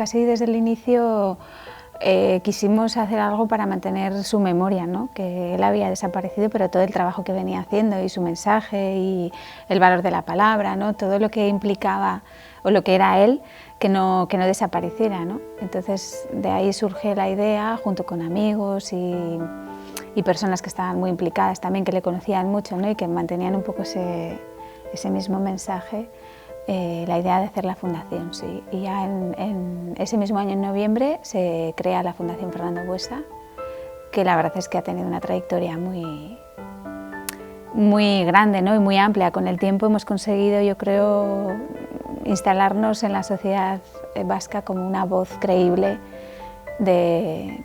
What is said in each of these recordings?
casi desde el inicio quisimos hacer algo para mantener su memoria, ¿no? Que él había desaparecido, pero todo el trabajo que venía haciendo y su mensaje y el valor de la palabra, ¿no? Todo lo que implicaba o lo que era él, que no desapareciera, ¿no? Entonces de ahí surge la idea, junto con amigos y personas que estaban muy implicadas también, que le conocían mucho, ¿no? Y que mantenían un poco ese mismo mensaje, la idea de hacer la fundación, sí. Y ya en ese mismo año, en noviembre, se crea la Fundación Fernando Buesa, que la verdad es que ha tenido una trayectoria muy grande, ¿no? Y muy amplia. Con el tiempo hemos conseguido, yo creo, instalarnos en la sociedad vasca como una voz creíble de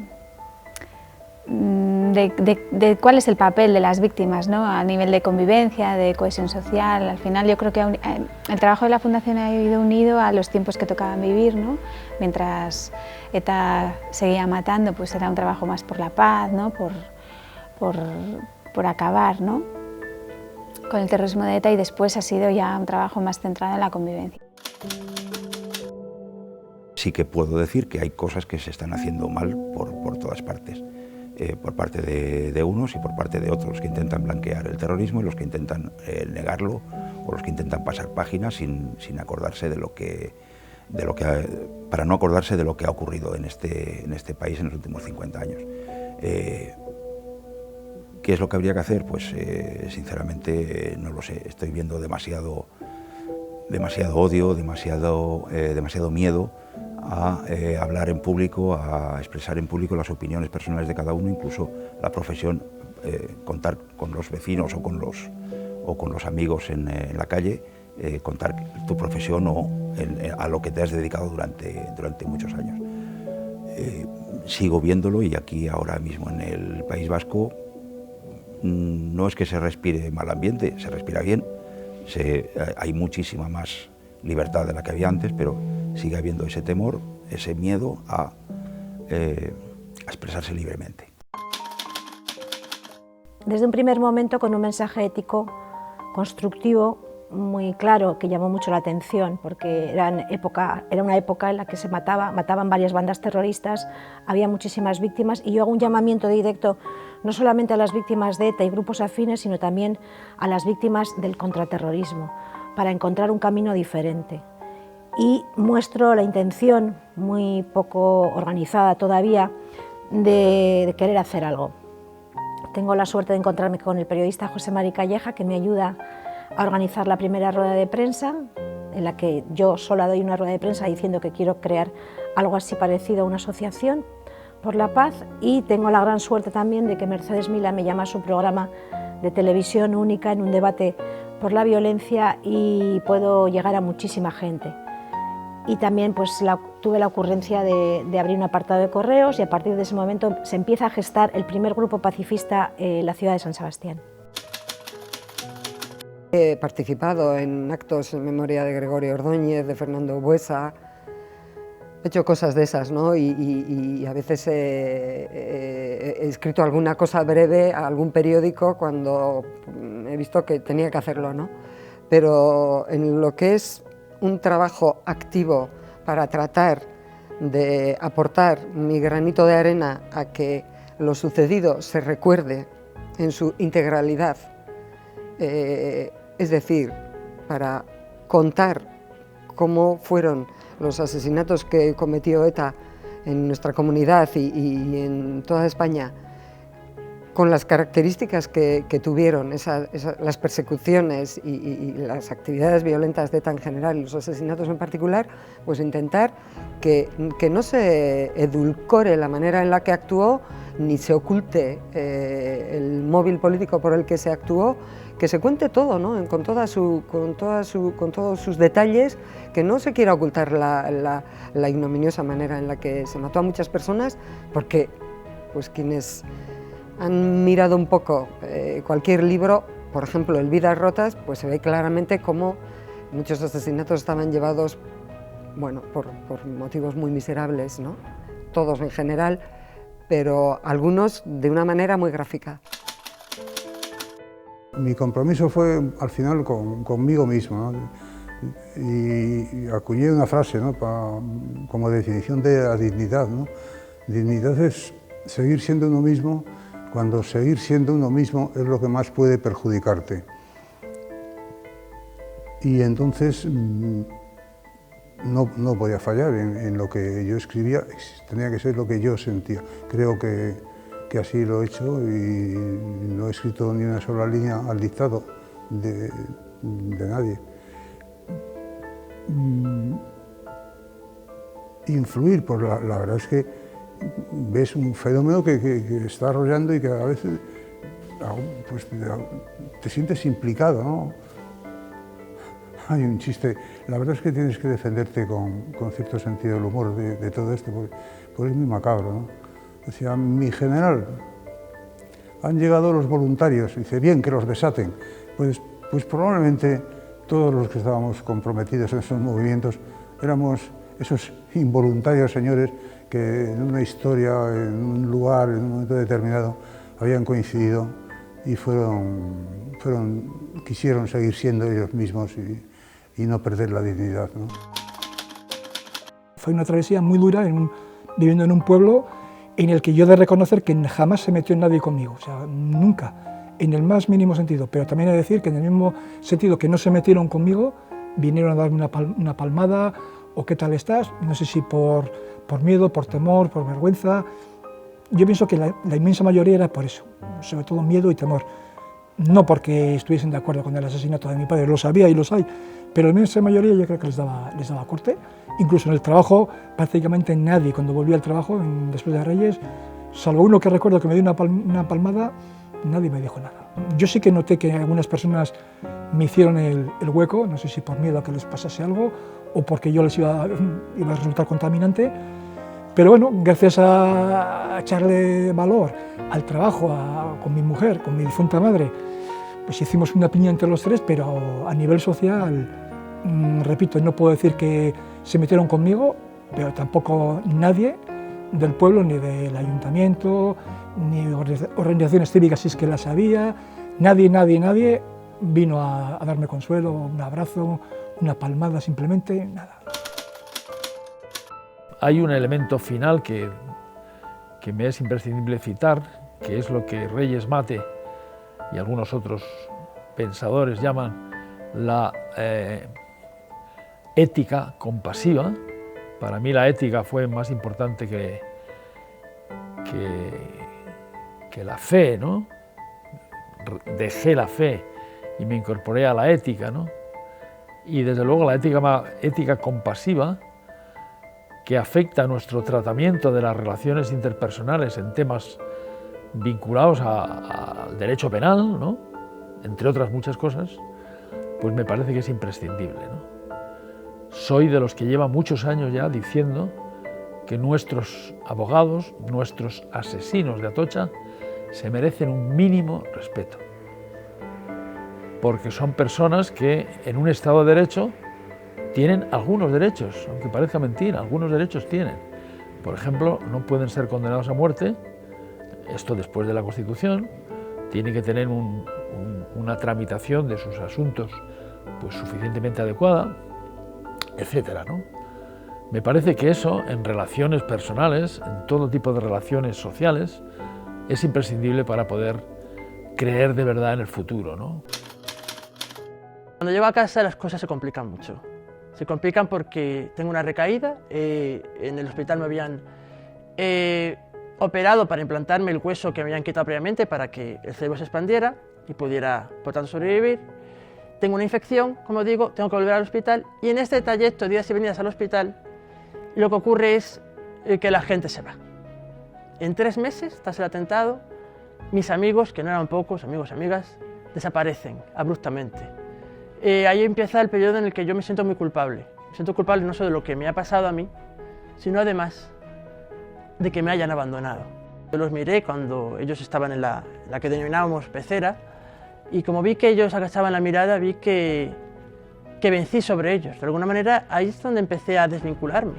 cuál es el papel de las víctimas, ¿no? A nivel de convivencia, de cohesión social. Al final yo creo que el trabajo de la Fundación ha ido unido a los tiempos que tocaban vivir, ¿no? Mientras ETA seguía matando, pues era un trabajo más por la paz, ¿no? por acabar, ¿no? Con el terrorismo de ETA, y después ha sido ya un trabajo más centrado en la convivencia. Sí que puedo decir que hay cosas que se están haciendo mal por todas partes. Por parte de unos y por parte de otros, que intentan blanquear el terrorismo y los que intentan negarlo, o los que intentan pasar páginas sin acordarse para no acordarse de lo que ha ocurrido en este país en los últimos 50 años. ¿Qué es lo que habría que hacer? Pues sinceramente no lo sé. Estoy viendo demasiado odio, demasiado miedo a hablar en público, a expresar en público las opiniones personales de cada uno, incluso la profesión, contar con los vecinos o con los amigos en la calle, contar tu profesión o a lo que te has dedicado durante muchos años. Sigo viéndolo, y aquí ahora mismo en el País Vasco no es que se respire mal ambiente, se respira bien, hay muchísima más libertad de la que había antes, pero sigue habiendo ese temor, ese miedo a expresarse libremente. Desde un primer momento, con un mensaje ético constructivo muy claro, que llamó mucho la atención, porque era una época en la que se mataban varias bandas terroristas, había muchísimas víctimas, y yo hago un llamamiento directo no solamente a las víctimas de ETA y grupos afines, sino también a las víctimas del contraterrorismo, para encontrar un camino diferente. Y muestro la intención, muy poco organizada todavía, de querer hacer algo. Tengo la suerte de encontrarme con el periodista José Mari Calleja, que me ayuda a organizar la primera rueda de prensa, en la que yo sola doy una rueda de prensa diciendo que quiero crear algo así parecido a una asociación por la paz, y tengo la gran suerte también de que Mercedes Milá me llama a su programa de televisión única en un debate por la violencia, y puedo llegar a muchísima gente. Y también pues tuve la ocurrencia de abrir un apartado de correos, y a partir de ese momento se empieza a gestar el primer grupo pacifista en la ciudad de San Sebastián. He participado en actos en memoria de Gregorio Ordóñez, de Fernando Buesa, he hecho cosas de esas, ¿no? Y a veces he escrito alguna cosa breve a algún periódico cuando he visto que tenía que hacerlo, ¿no? Pero en lo que es un trabajo activo para tratar de aportar mi granito de arena a que lo sucedido se recuerde en su integralidad, es decir, para contar cómo fueron los asesinatos que cometió ETA en nuestra comunidad y en toda España, con las características que tuvieron las persecuciones y las actividades violentas de ETA en general y los asesinatos en particular, pues intentar que no se edulcore la manera en la que actuó, ni se oculte el móvil político por el que se actuó, que se cuente todo, ¿no? con todos sus detalles, que no se quiera ocultar la ignominiosa manera en la que se mató a muchas personas, porque pues quienes han mirado un poco cualquier libro, por ejemplo el Vidas Rotas, pues se ve claramente cómo muchos asesinatos estaban llevados, bueno, por motivos muy miserables, ¿no? Todos en general, pero algunos de una manera muy gráfica. Mi compromiso fue al final conmigo mismo, ¿no? y acuñé una frase, ¿no?, como definición de la dignidad, ¿no? Dignidad es seguir siendo uno mismo cuando seguir siendo uno mismo es lo que más puede perjudicarte. Y entonces no podía fallar en lo que yo escribía, tenía que ser lo que yo sentía. Creo que así lo he hecho y no he escrito ni una sola línea al dictado de nadie. Influir, pues la verdad es que ves un fenómeno que está arrollando y que a veces pues, te sientes implicado, ¿no? Hay un chiste, la verdad es que tienes que defenderte con cierto sentido del humor de todo esto, porque es muy macabro, ¿no? Decía, mi general, han llegado los voluntarios, dice, bien, que los desaten. Pues probablemente todos los que estábamos comprometidos en esos movimientos éramos esos involuntarios señores que en una historia, en un lugar, en un momento determinado, habían coincidido y quisieron seguir siendo ellos mismos y no perder la dignidad, ¿no? Fue una travesía muy dura, viviendo en un pueblo en el que yo he de reconocer que jamás se metió nadie conmigo, o sea, nunca, en el más mínimo sentido, pero también he de decir que en el mismo sentido que no se metieron conmigo, vinieron a darme una palmada, o qué tal estás, no sé si por miedo, por temor, por vergüenza. Yo pienso que la inmensa mayoría era por eso, sobre todo miedo y temor. No porque estuviesen de acuerdo con el asesinato de mi padre, lo sabía y los hay, pero la inmensa mayoría yo creo que les daba corte. Incluso en el trabajo, prácticamente nadie, cuando volví al trabajo, después de Reyes, salvo uno que recuerdo que me dio una palmada, nadie me dijo nada. Yo sí que noté que algunas personas me hicieron el hueco, no sé si por miedo a que les pasase algo o porque yo les iba a resultar contaminante, pero bueno, gracias a echarle valor al trabajo con mi mujer, con mi difunta madre, pues hicimos una piña entre los tres, pero a nivel social, repito, no puedo decir que se metieron conmigo, pero tampoco nadie del pueblo, ni del ayuntamiento, ni organizaciones cívicas si es que las había, nadie vino a darme consuelo, un abrazo, una palmada, simplemente nada. Hay un elemento final que me es imprescindible citar, que es lo que Reyes Mate y algunos otros pensadores llaman la ética compasiva. Para mí la ética fue más importante que la fe, ¿no? Dejé la fe y me incorporé a la ética, ¿no? Y desde luego la ética compasiva, que afecta a nuestro tratamiento de las relaciones interpersonales en temas vinculados al derecho penal, ¿no?, entre otras muchas cosas, pues me parece que es imprescindible, ¿no? Soy de los que lleva muchos años ya diciendo que nuestros abogados, nuestros asesinos de Atocha, se merecen un mínimo respeto, porque son personas que en un Estado de Derecho tienen algunos derechos, aunque parezca mentira, algunos derechos tienen. Por ejemplo, no pueden ser condenados a muerte, esto después de la Constitución, tienen que tener una tramitación de sus asuntos pues suficientemente adecuada, etcétera, ¿no? Me parece que eso, en relaciones personales, en todo tipo de relaciones sociales, es imprescindible para poder creer de verdad en el futuro, ¿no? Cuando llego a casa las cosas se complican mucho. Se complican porque tengo una recaída, en el hospital me habían operado para implantarme el hueso que me habían quitado previamente para que el cerebro se expandiera y pudiera, por tanto, sobrevivir. Tengo una infección, como digo, tengo que volver al hospital y en este trayecto, días y venidas al hospital, lo que ocurre es que la gente se va. En 3 meses, tras el atentado, mis amigos, que no eran pocos, amigos y amigas, desaparecen abruptamente. Ahí empieza el periodo en el que yo me siento muy culpable. Me siento culpable no solo de lo que me ha pasado a mí, sino además de que me hayan abandonado. Yo los miré cuando ellos estaban en la que denominábamos pecera, y como vi que ellos agachaban la mirada, vi que vencí sobre ellos. De alguna manera, ahí es donde empecé a desvincularme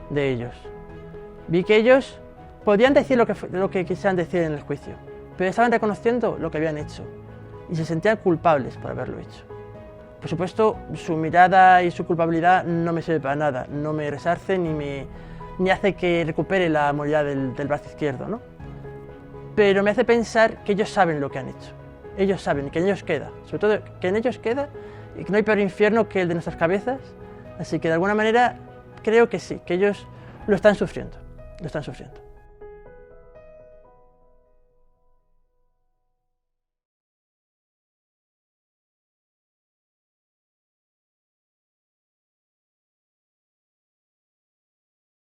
de ellos. Vi que ellos podían decir lo que quisieran decir en el juicio, pero estaban reconociendo lo que habían hecho y se sentían culpables por haberlo hecho. Por supuesto, su mirada y su culpabilidad no me sirve para nada, no me resarce ni hace que recupere la movilidad del brazo izquierdo, ¿no? Pero me hace pensar que ellos saben lo que han hecho, ellos saben que en ellos queda, sobre todo que en ellos queda y que no hay peor infierno que el de nuestras cabezas, así que de alguna manera creo que sí, que ellos lo están sufriendo, lo están sufriendo.